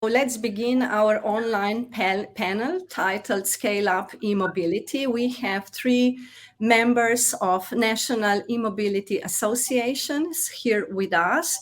Let's begin our online panel titled Scale Up E-Mobility. We have 3 members of national e-mobility associations here with us.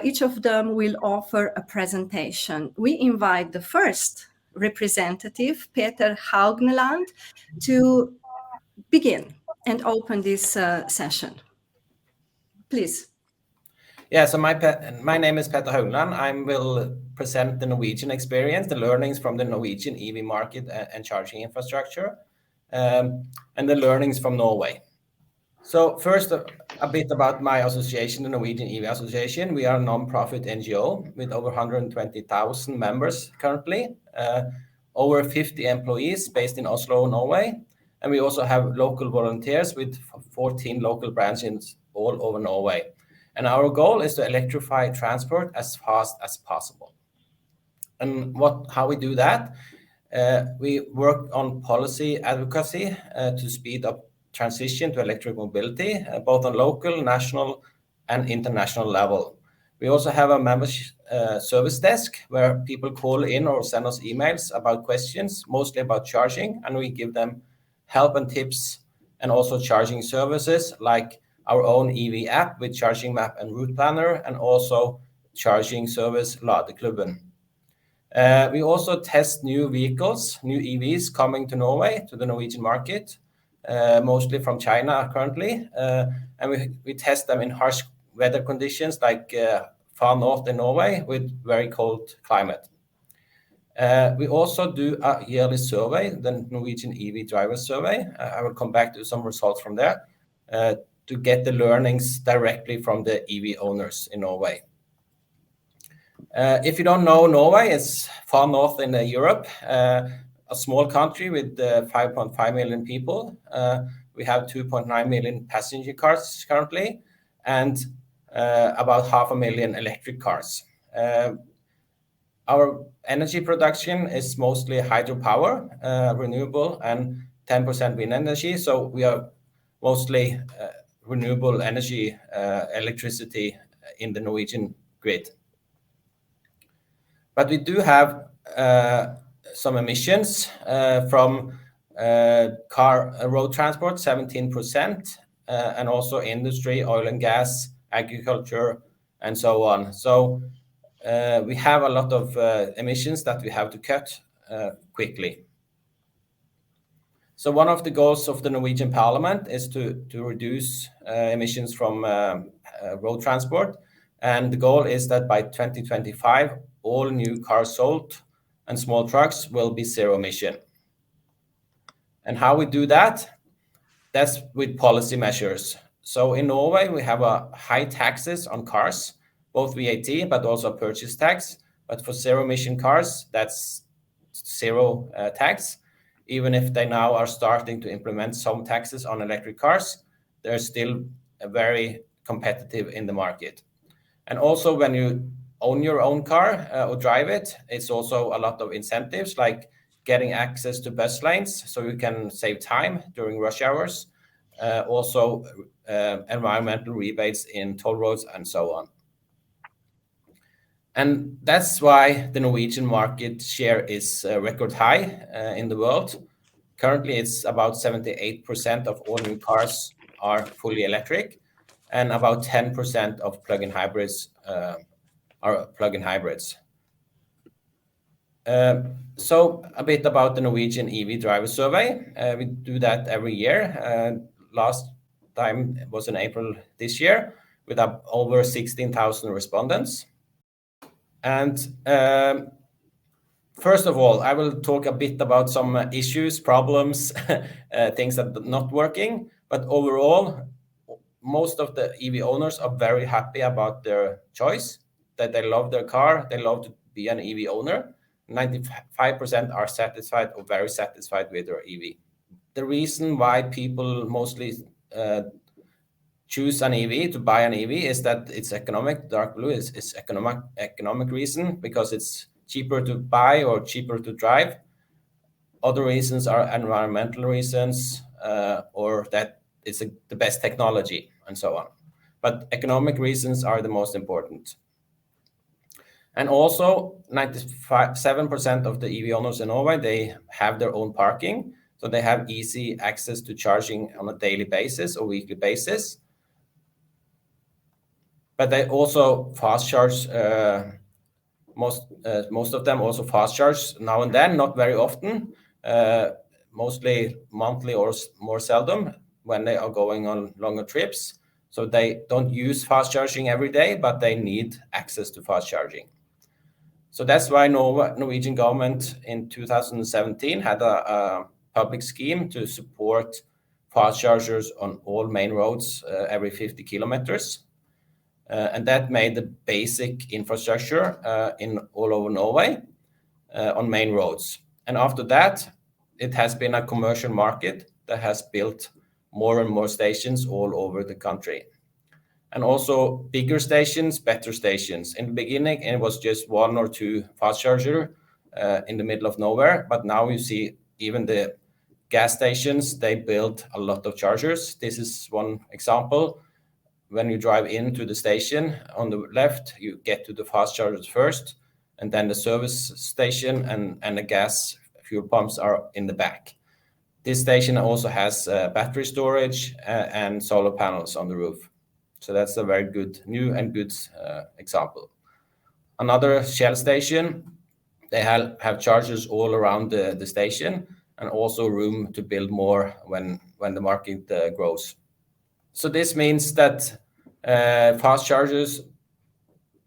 Each of them will offer a presentation. We invite the first representative, Peter Haugneland, to begin and open this session. Please. Yeah, so my name is Petter Haugneland. I will present the Norwegian experience, the learnings from the Norwegian EV market and charging infrastructure, and the learnings from Norway. So first, a bit about my association, the Norwegian EV Association. We are a non-profit NGO with over 120,000 members currently, over 50 employees based in Oslo, Norway. And we also have local volunteers with 14 local branches all over Norway. And our goal is to electrify transport as fast as possible. And how we do that? We work on policy advocacy to speed up transition to electric mobility, both on local, national, and international level. We also have a membership service desk where people call in or send us emails about questions, mostly about charging, and we give them help and tips, and also charging services like our own EV app with charging map and route planner, and also charging service Ladeklubben. We also test new vehicles, new EVs coming to Norway, to the Norwegian market, mostly from China currently. And we test them in harsh weather conditions like far north in Norway with very cold climate. We also do a yearly survey, the Norwegian EV driver survey. I will come back to some results from there to get the learnings directly from the EV owners in Norway. If you don't know Norway, it's far north in Europe, a small country with 5.5 million people. We have 2.9 million passenger cars currently, and about 500,000 electric cars. Our energy production is mostly hydropower, renewable, and 10% wind energy. So we are mostly renewable energy, electricity in the Norwegian grid. But we do have some emissions from road transport, 17%, and also industry, oil and gas, agriculture, and so on. So we have a lot of emissions that we have to cut quickly. So one of the goals of the Norwegian Parliament is to reduce emissions from road transport. And the goal is that by 2025, all new cars sold and small trucks will be zero emission. And how we do that? That's with policy measures. So in Norway, we have a high taxes on cars, both VAT, but also purchase tax. But for zero emission cars, that's zero tax. Even if they now are starting to implement some taxes on electric cars, they're still very competitive in the market. And also when you own your own car or drive it, it's also a lot of incentives like getting access to bus lanes so you can save time during rush hours, also environmental rebates in toll roads and so on. And that's why the Norwegian market share is record high in the world. Currently, it's about 78% of all new cars are fully electric, and about 10% of plug-in hybrids are plug-in hybrids. So a bit about the Norwegian EV driver survey. We do that every year. Last time was in April this year with over 16,000 respondents. And first of all, I will talk a bit about some issues, problems, things that are not working. But overall, most of the EV owners are very happy about their choice, that they love their car, they love to be an EV owner. 95% are satisfied or very satisfied with their EV. The reason why people mostly choose an EV, to buy an EV, is that it's economic. Dark blue is economic reason, because it's cheaper to buy or cheaper to drive. Other reasons are environmental reasons, or that it's the best technology and so on. But economic reasons are the most important. And also 97% of the EV owners in Norway, they have their own parking. So they have easy access to charging on a daily basis or weekly basis. But they also fast charge, most of them also fast charge now and then, not very often, mostly monthly or more seldom when they are going on longer trips. So they don't use fast charging every day, but they need access to fast charging. So that's why Norwegian government in 2017 had a public scheme to support fast chargers on all main roads every 50 kilometers. And that made the basic infrastructure in all over Norway on main roads. And after that, it has been a commercial market that has built more and more stations all over the country. And also bigger stations, better stations. In the beginning, it was just 1 or 2 fast charger in the middle of nowhere. But now you see even the gas stations, they build a lot of chargers. This is one example. When you drive into the station on the left, you get to the fast chargers first, and then the service station and the gas fuel pumps are in the back. This station also has battery storage and solar panels on the roof. So that's a very good, new and good example. Another Shell station, they have chargers all around the station and also room to build more when the market grows. So this means that fast chargers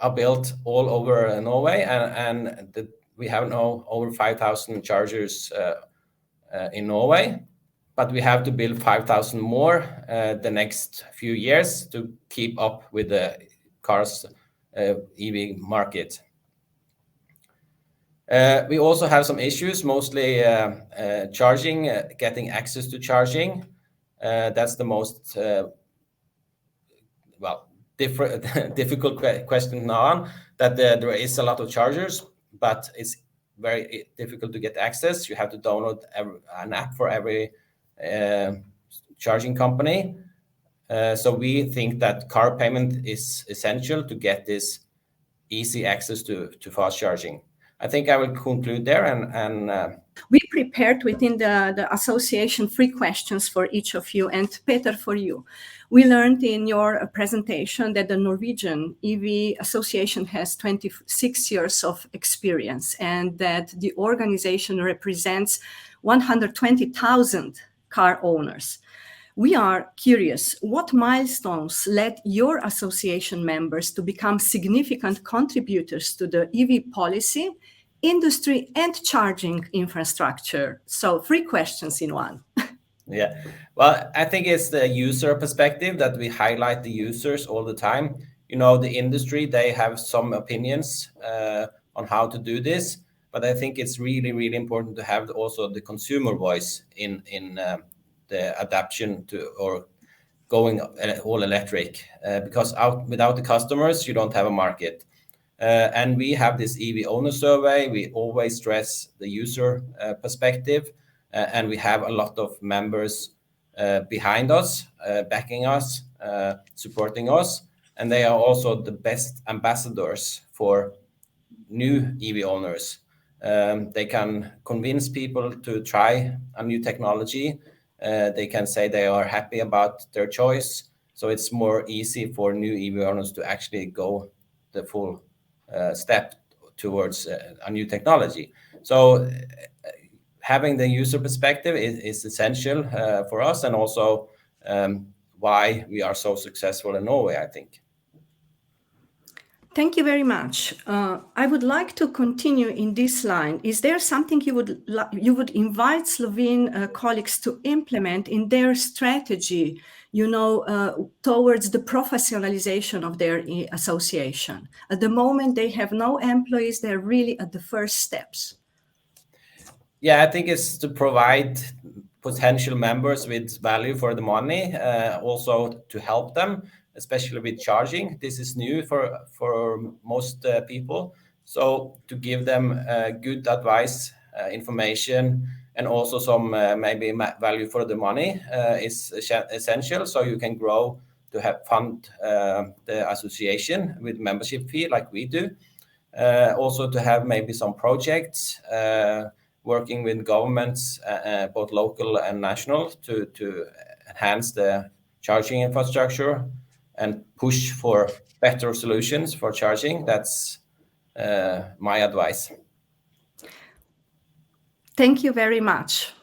are built all over Norway, and we have now over 5,000 chargers in Norway, but we have to build 5,000 more the next few years to keep up with the cars EV market. We also have some issues, mostly charging, getting access to charging. That's the most difficult question now, that there is a lot of chargers, but it's very difficult to get access. You have to download an app for every charging company. So we think that car payment is essential to get this easy access to fast charging. I think I will conclude there and we prepared within the association 3 questions for each of you, and Peter, for you. We learned in your presentation that the Norwegian EV Association has 26 years of experience and that the organization represents 120,000 car owners. We are curious, what milestones led your association members to become significant contributors to the EV policy, industry, and charging infrastructure? So 3 questions in one. Yeah, well, I think it's the user perspective that we highlight the users all the time. You know, the industry, they have some opinions on how to do this, but I think it's really, really important to have also the consumer voice in the adaptation to or going all electric, because without the customers, you don't have a market. And we have this EV owner survey. We always stress the user perspective, and we have a lot of members behind us, backing us, supporting us, and they are also the best ambassadors for new EV owners. They can convince people to try a new technology. They can say they are happy about their choice. So it's more easy for new EV owners to actually go the full step towards a new technology. So having the user perspective is essential for us, and also why we are so successful in Norway, I think. Thank you very much. I would like to continue in this line. Is there something you would invite Slovene colleagues to implement in their strategy, towards the professionalization of their association? At the moment, they have no employees. They're really at the first steps. Yeah, I think it's to provide potential members with value for the money, also to help them, especially with charging. This is new for most people. So to give them good advice, information, and also some maybe value for the money is essential. So you can grow to fund the association with membership fee like we do. Also to have maybe some projects working with governments, both local and national, to enhance the charging infrastructure and push for better solutions for charging. That's my advice. Thank you very much.